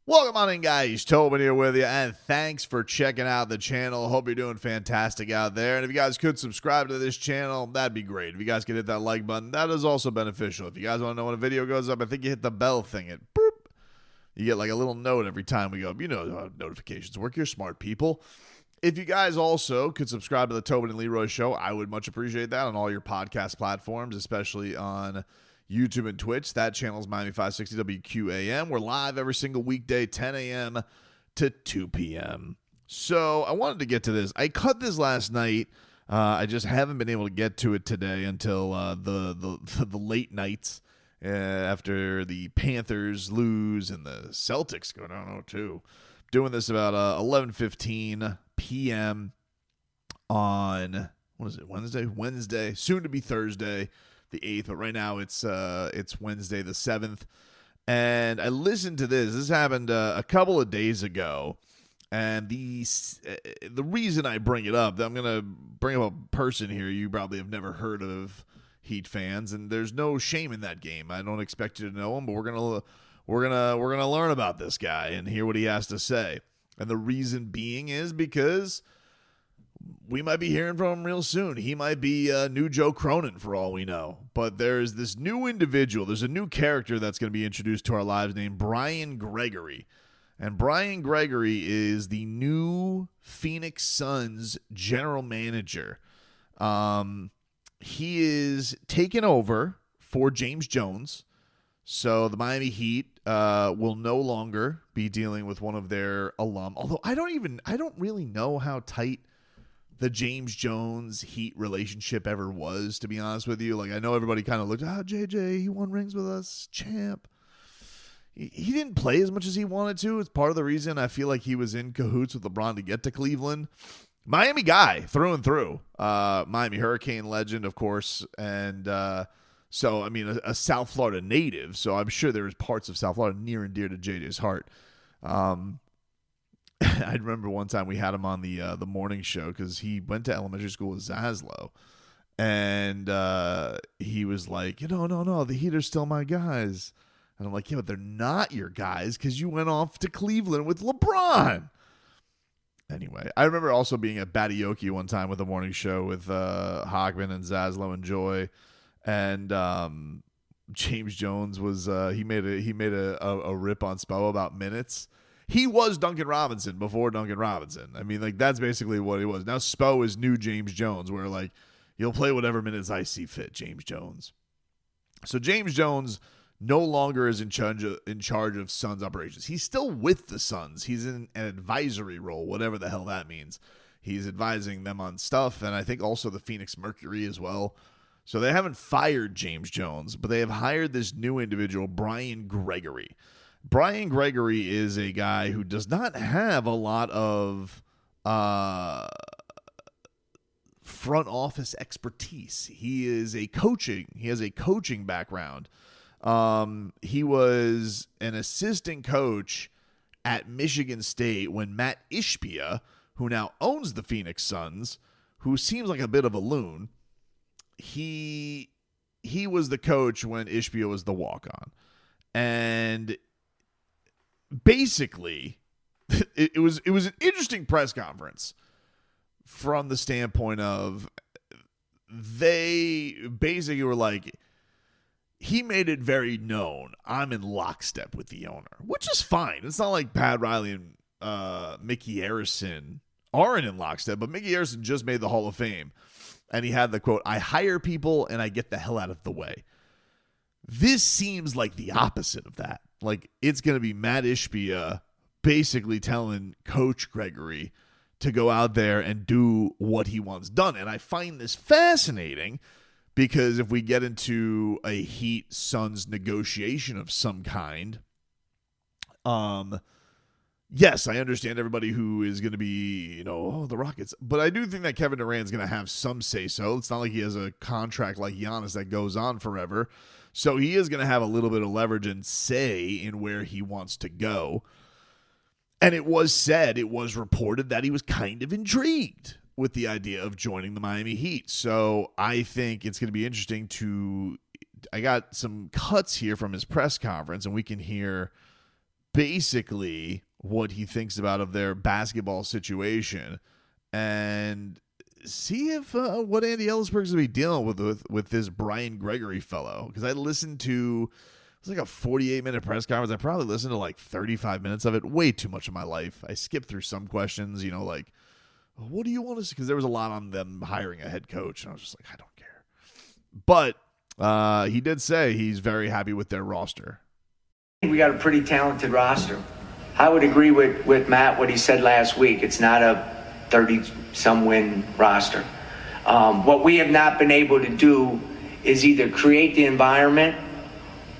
Welcome on in, guys. Tobin here with you, and thanks for checking out the channel. Hope you're doing fantastic out there. And if you guys could subscribe to this channel, that'd be great. If you guys could hit that like button, that is also beneficial. If you guys want to know when a video goes up, I think you hit the bell thing. Boop. You get like a little note every time we go up. You know how notifications work. You're smart people. If you guys also could subscribe to the Tobin and Leroy show, I would much appreciate that on all your podcast platforms, especially on YouTube and Twitch. That channel is Miami 560 WQAM. We're live every single weekday, 10 a.m. to 2 p.m. So I wanted to get to this. I cut this last night. I just haven't been able to get to it today until the late nights after the Panthers lose and the Celtics go down 0-2. Doing this about 11:15 p.m. on, what is it, Wednesday, soon to be Thursday, the 8th, but right now it's Wednesday the 7th, and I listened to this. This happened a couple of days ago, and the reason I bring it up, I'm going to bring up a person here you probably have never heard of, Heat fans, and there's no shame in that game. I don't expect you to know him, but we're gonna learn about this guy and hear what he has to say. And the reason being is because we might be hearing from him real soon. He might be new Joe Cronin for all we know. But there's this new individual. There's a new character that's going to be introduced to our lives named Brian Gregory. And Brian Gregory is the new Phoenix Suns general manager. He is taking over for James Jones. So the Miami Heat will no longer be dealing with one of their alum. Although I don't really know how tight the James Jones Heat relationship ever was, to be honest with you. Like, I know everybody kind of looked, JJ, he won rings with us, champ. He didn't play as much as he wanted to. It's part of the reason I feel like he was in cahoots with LeBron to get to Cleveland. Miami guy, through and through. Miami Hurricane legend, of course, and so, I mean, a South Florida native, so I'm sure there's parts of South Florida near and dear to JJ's heart. I remember one time we had him on the morning show because he went to elementary school with Zaslow, and he was like, no, the Heat are still my guys. And I'm like, yeah, but they're not your guys because you went off to Cleveland with LeBron. Anyway, I remember also being at Badioki one time with the morning show with Hockman and Zaslow and Joy. And James Jones was he made a rip on Spo about minutes. He was Duncan Robinson before Duncan Robinson. I mean, like, that's basically what he was. Now Spo is new James Jones, where like you'll play whatever minutes I see fit, James Jones. So James Jones no longer is in charge of Suns operations. He's still with the Suns. He's in an advisory role, whatever the hell that means. He's advising them on stuff, and I think also the Phoenix Mercury as well. So they haven't fired James Jones, but they have hired this new individual, Brian Gregory. Brian Gregory is a guy who does not have a lot of front office expertise. He has a coaching background. He was an assistant coach at Michigan State when Matt Ishbia, who now owns the Phoenix Suns, who seems like a bit of a loon, he was the coach when Ishbia was the walk-on. And basically, it was an interesting press conference from the standpoint of they basically were like, he made it very known, I'm in lockstep with the owner, which is fine. It's not like Pat Riley and Mickey Harrison aren't in lockstep, but Mickey Harrison just made the Hall of Fame. And he had the quote, I hire people and I get the hell out of the way. This seems like the opposite of that. Like, it's going to be Matt Ishbia basically telling Coach Gregory to go out there and do what he wants done. And I find this fascinating because if we get into a Heat Suns negotiation of some kind, yes, I understand everybody who is going to be, the Rockets. But I do think that Kevin Durant is going to have some say-so. It's not like he has a contract like Giannis that goes on forever. So he is going to have a little bit of leverage and say in where he wants to go. And it was reported that he was kind of intrigued with the idea of joining the Miami Heat. So I think it's going to be interesting I got some cuts here from his press conference, and we can hear basically what he thinks about of their basketball situation and see if what Andy Ellisberg's going to be dealing with this Brian Gregory fellow. Because I listened to, it was like a 48-minute press conference. I probably listened to like 35 minutes of it. Way too much of my life. I skipped through some questions, like, what do you want to see? Because there was a lot on them hiring a head coach. And I was just like, I don't care. But he did say he's very happy with their roster. We got a pretty talented roster. I would agree with Matt what he said last week. It's not a 30-some win roster. What we have not been able to do is either create the environment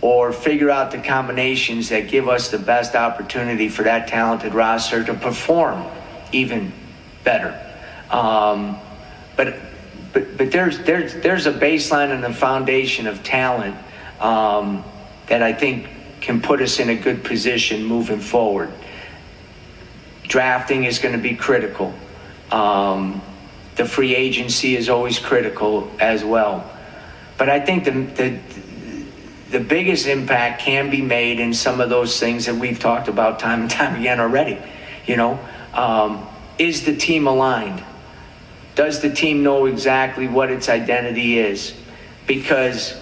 or figure out the combinations that give us the best opportunity for that talented roster to perform even better. But there's a baseline and a foundation of talent that I think can put us in a good position moving forward. Drafting is going to be critical. The free agency is always critical as well. But I think the biggest impact can be made in some of those things that we've talked about time and time again already. Is the team aligned? Does the team know exactly what its identity is? Because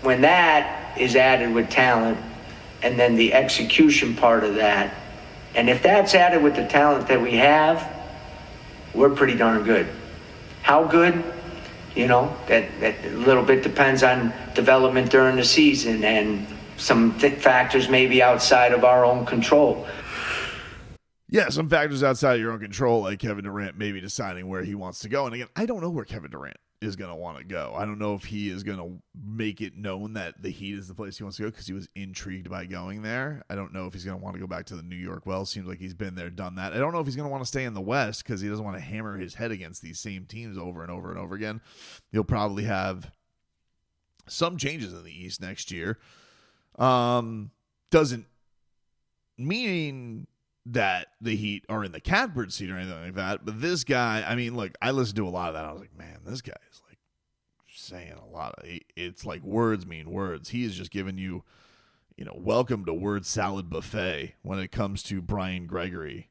when that is added with talent, and then the execution part of that, and if that's added with the talent that we have, we're pretty darn good. How good? That a little bit depends on development during the season and some factors maybe outside of our own control. Yeah, some factors outside of your own control, like Kevin Durant maybe deciding where he wants to go. And again, I don't know where Kevin Durant is going to want to go. I don't know if he is going to make it known that the Heat is the place he wants to go because he was intrigued by going there. I don't know if he's going to want to go back to the New York Well. Seems like he's been there, done that. I don't know if he's going to want to stay in the West because he doesn't want to hammer his head against these same teams over and over and over again. He'll probably have some changes in the East next year. Doesn't mean that the Heat are in the catbird seat or anything like that. But this guy, I mean, look, I listened to a lot of that. I was like, man, this guy is like saying a lot of, it's like words mean words. He is just giving you, welcome to word salad buffet when it comes to Brian Gregory.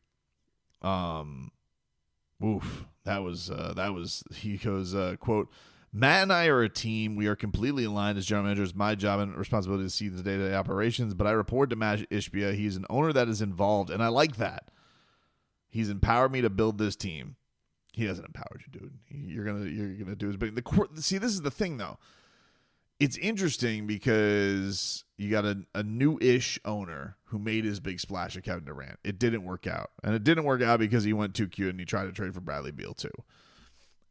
He goes, quote, Matt and I are a team. We are completely aligned as general manager. It's my job and responsibility to see the day-to-day operations, but I report to Matt Ishbia. He's an owner that is involved, and I like that. He's empowered me to build this team. He hasn't empowered you, dude. You're gonna do his big. See, this is the thing, though. It's interesting because you got a new-ish owner who made his big splash at Kevin Durant. It didn't work out, and it didn't work out because he went too cute and he tried to trade for Bradley Beal too,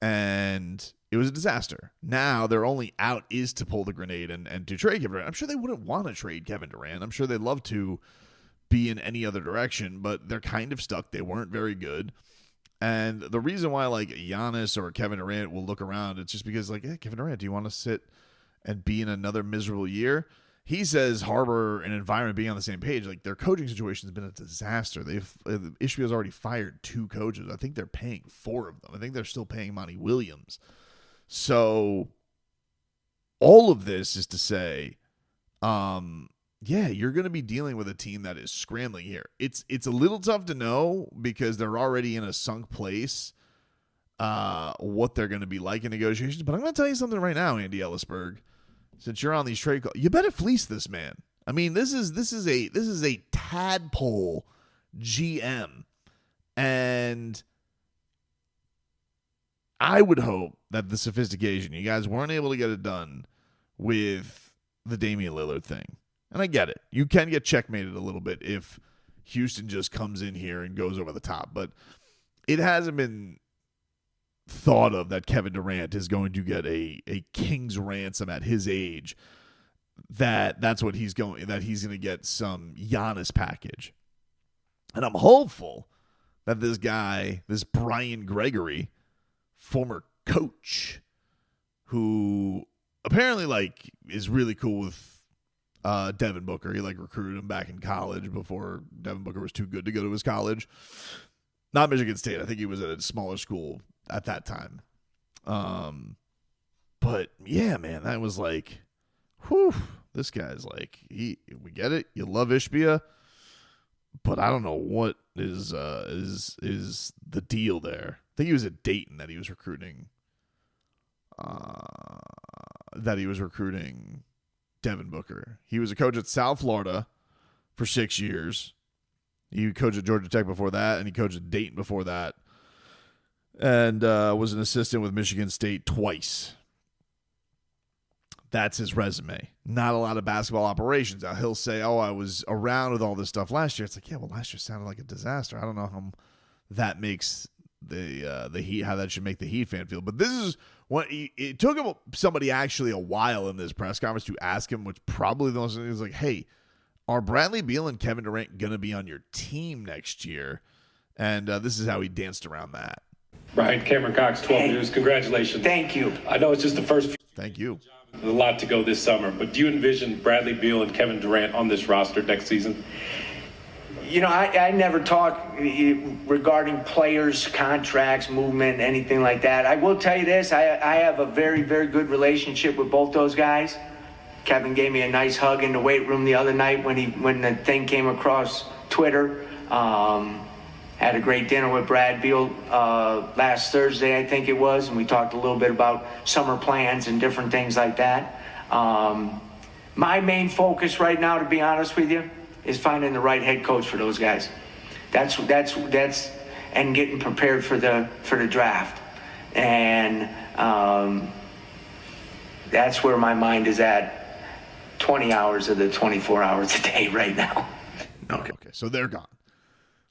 and it was a disaster. Now their only out is to pull the grenade and to trade Kevin Durant. I'm sure they wouldn't want to trade Kevin Durant. I'm sure they'd love to be in any other direction, but they're kind of stuck. They weren't very good. And the reason why like Giannis or Kevin Durant will look around, it's just because like, hey, Kevin Durant, do you want to sit and be in another miserable year? He says harbor an environment being on the same page. Like their coaching situation has been a disaster. Ishbia's already fired 2 coaches. I think they're paying 4 of them. I think they're still paying Monty Williams. So all of this is to say, you're going to be dealing with a team that is scrambling here. It's a little tough to know because they're already in a sunk place, what they're going to be like in negotiations. But I'm going to tell you something right now, Andy Ellisberg. Since you're on these trade calls, you better fleece this man. I mean, this is a tadpole GM, and I would hope that the sophistication, you guys weren't able to get it done with the Damian Lillard thing. And I get it. You can get checkmated a little bit if Houston just comes in here and goes over the top. But it hasn't been thought of that Kevin Durant is going to get a king's ransom at his age. That's what he's going to get some Giannis package. And I'm hopeful that this guy, this Brian Gregory, former coach, who apparently like is really cool with Devin Booker. He like recruited him back in college before Devin Booker was too good to go to his college. Not Michigan State. I think he was at a smaller school at that time. But yeah, man, that was like, whew, this guy's like, we get it. You love Ishbia. But I don't know what is the deal there. I think he was at Dayton that he was recruiting. Devin Booker. He was a coach at South Florida for 6 years. He coached at Georgia Tech before that, and he coached at Dayton before that. And was an assistant with Michigan State twice. That's his resume. Not a lot of basketball operations. Now, he'll say, I was around with all this stuff last year. It's like, yeah, well, last year sounded like a disaster. I don't know how that makes the Heat, how that should make the Heat fan feel. But this is what it took him somebody actually a while in this press conference to ask him, which probably the most is like, hey, are Bradley Beal and Kevin Durant going to be on your team next year? And this is how he danced around that. Brian, Cameron Cox, 12 years. Congratulations. Thank you. I know it's just the first. Thank you. There's a lot to go this summer, but do you envision Bradley Beal and Kevin Durant on this roster next season? I never talk regarding players, contracts, movement, anything like that. I will tell you this. I have a very, very good relationship with both those guys. Kevin gave me a nice hug in the weight room the other night when the thing came across Twitter. Had a great dinner with Brad Beal last Thursday, I think it was, and we talked a little bit about summer plans and different things like that. My main focus right now, to be honest with you, is finding the right head coach for those guys. That's and getting prepared for the draft, and that's where my mind is at. 20 hours of the 24 hours a day right now. Okay, so they're gone.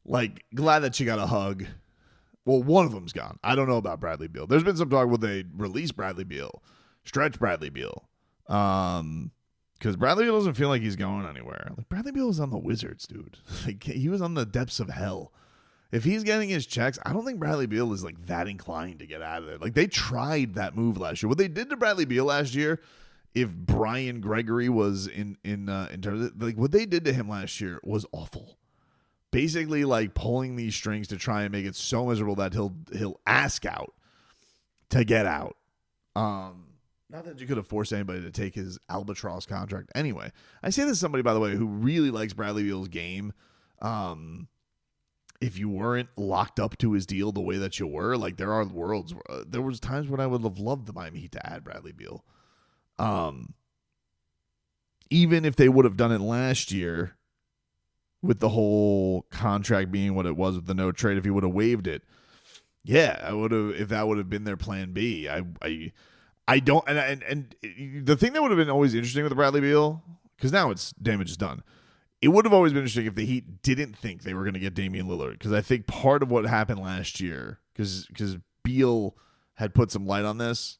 Like, glad that you got a hug. Well, one of them's gone. I don't know about Bradley Beal. There's been some talk where they release Bradley Beal, stretch Bradley Beal. Because Bradley Beal doesn't feel like he's going anywhere. Like, Bradley Beal was on the Wizards, dude. Like, he was on the depths of hell. If he's getting his checks, I don't think Bradley Beal is, like, that inclined to get out of there. Like, they tried that move last year. What they did to Bradley Beal last year, if Brian Gregory was in terms of, like, what they did to him last year was awful. Basically, like, pulling these strings to try and make it so miserable that he'll ask out to get out. Not that you could have forced anybody to take his albatross contract. Anyway, I say this to somebody, by the way, who really likes Bradley Beal's game. If you weren't locked up to his deal the way that you were, like, there are worlds. There was times when I would have loved the Miami Heat to add Bradley Beal. Even if they would have done it last year, with the whole contract being what it was with the no trade, if he would have waived it, yeah, I would have. If that would have been their plan B, I don't. And the thing that would have been always interesting with the Bradley Beal, because now it's damage is done. It would have always been interesting if the Heat didn't think they were going to get Damian Lillard, because I think part of what happened last year, because Beal had put some light on this,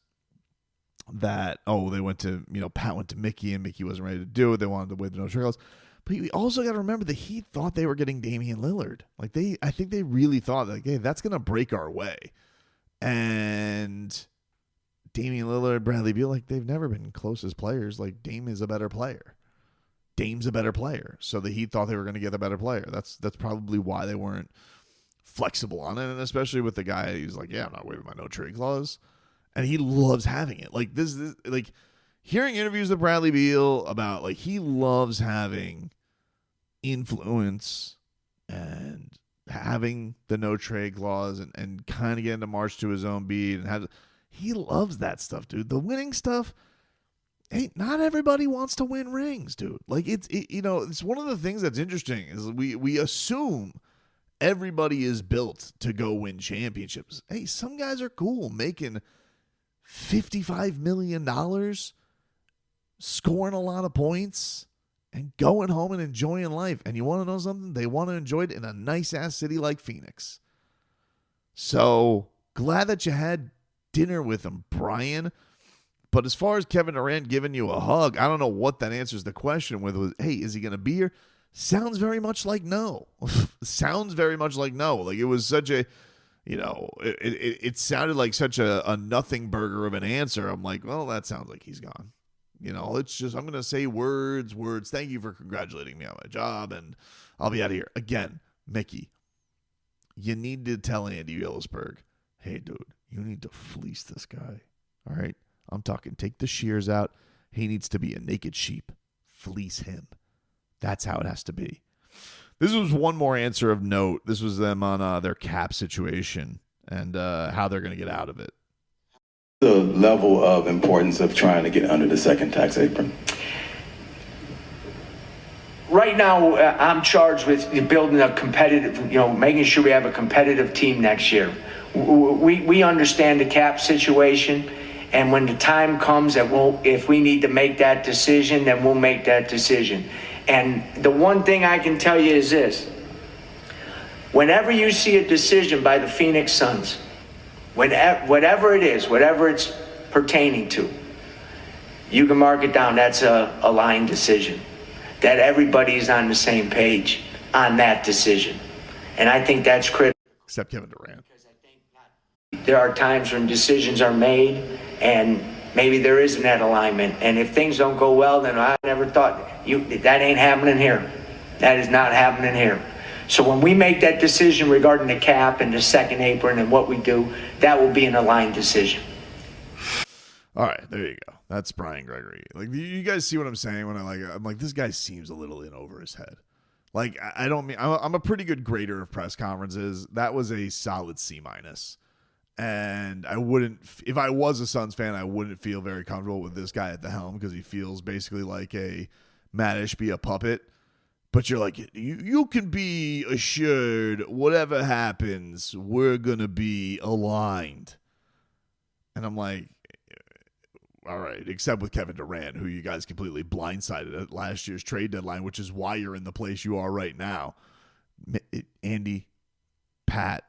that they went to Pat went to Mickey and Mickey wasn't ready to do it. They wanted to waive the no trade clause. But you also got to remember the Heat thought they were getting Damian Lillard. Like, I think they really thought, like, hey, that's going to break our way. And Damian Lillard, Bradley Beal, like, they've never been closest players. Like, Dame is a better player. Dame's a better player. So the Heat thought they were going to get a better player. That's probably why they weren't flexible on it. And especially with the guy who's like, yeah, I'm not waiving my no trade clause. And he loves having it. Like, this is like, hearing interviews with Bradley Beal about, like, he loves having influence and having the no trade clause and kind of getting to march to his own beat, and he loves that stuff, dude. The winning stuff, not everybody wants to win rings, dude. Like, it's one of the things that's interesting is we assume everybody is built to go win championships. Hey, some guys are cool making $55 million, scoring a lot of points, and going home and enjoying life. And you want to know something? They want to enjoy it in a nice-ass city like Phoenix. So, glad that you had dinner with him, Brian. But as far as Kevin Durant giving you a hug, I don't know what that answers the question with, hey, is he going to be here? Sounds very much like no. Sounds very much like no. Like, it was such a, it sounded like such a nothing burger of an answer. I'm like, well, that sounds like he's gone. It's just, I'm going to say words. Thank you for congratulating me on my job, and I'll be out of here. Again, Mickey, you need to tell Andy Ellisberg, hey, dude, you need to fleece this guy. All right? I'm talking take the shears out. He needs to be a naked sheep. Fleece him. That's how it has to be. This was one more answer of note. This was them on their cap situation and how they're going to get out of it. The level of importance of trying to get under the second tax apron. Right now, I'm charged with building a competitive, making sure we have a competitive team next year. We understand the cap situation, and when the time comes that if we need to make that decision, then we'll make that decision. And the one thing I can tell you is this. Whenever you see a decision by the Phoenix Suns, whatever it is, whatever it's pertaining to, you can mark it down. That's a line decision. That everybody is on the same page on that decision. And I think that's critical. Except Kevin Durant. There are times when decisions are made and maybe there isn't that alignment. And if things don't go well, then I never thought, that ain't happening here. That is not happening here. So when we make that decision regarding the cap and the second apron and what we do, that will be an aligned decision. All right, there you go. That's Brian Gregory. Like, you guys see what I'm saying when I'm like, this guy seems a little in over his head. Like, I don't mean, I'm a pretty good grader of press conferences. That was a solid C-. And I wouldn't, if I was a Suns fan, I wouldn't feel very comfortable with this guy at the helm because he feels basically like a Matt Ishby, a puppet. But you're like, you can be assured whatever happens, we're going to be aligned. And I'm like, all right, except with Kevin Durant, who you guys completely blindsided at last year's trade deadline, which is why you're in the place you are right now. Andy, Pat,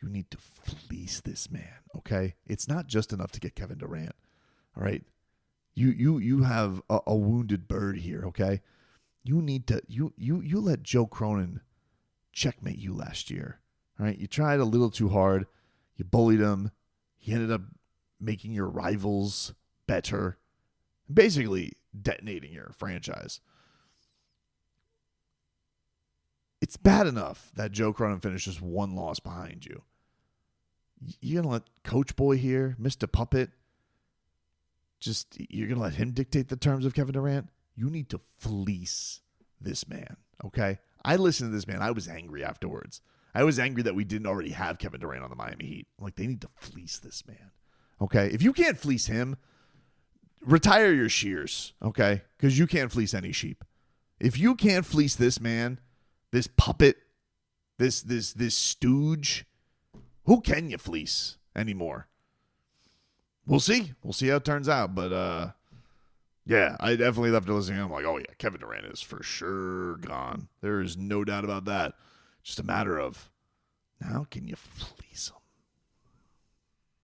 you need to fleece this man, okay? It's not just enough to get Kevin Durant, all right? You have a wounded bird here, okay? You need to you let Joe Cronin checkmate you last year, all right? You tried a little too hard. You bullied him. He ended up making your rivals better, basically detonating your franchise. It's bad enough that Joe Cronin finishes one loss behind you. You're going to let Coach Boy here, Mr. Puppet, you're going to let him dictate the terms of Kevin Durant? You need to fleece this man, okay? I listened to this man. I was angry afterwards. I was angry that we didn't already have Kevin Durant on the Miami Heat. I'm like, they need to fleece this man, okay? If you can't fleece him, retire your shears, okay? Because you can't fleece any sheep. If you can't fleece this man, this puppet, this stooge, who can you fleece anymore? We'll see. We'll see how it turns out. But, yeah, I definitely left to listening. I'm like, oh, yeah, Kevin Durant is for sure gone. There is no doubt about that. Just a matter of, now can you fleece him?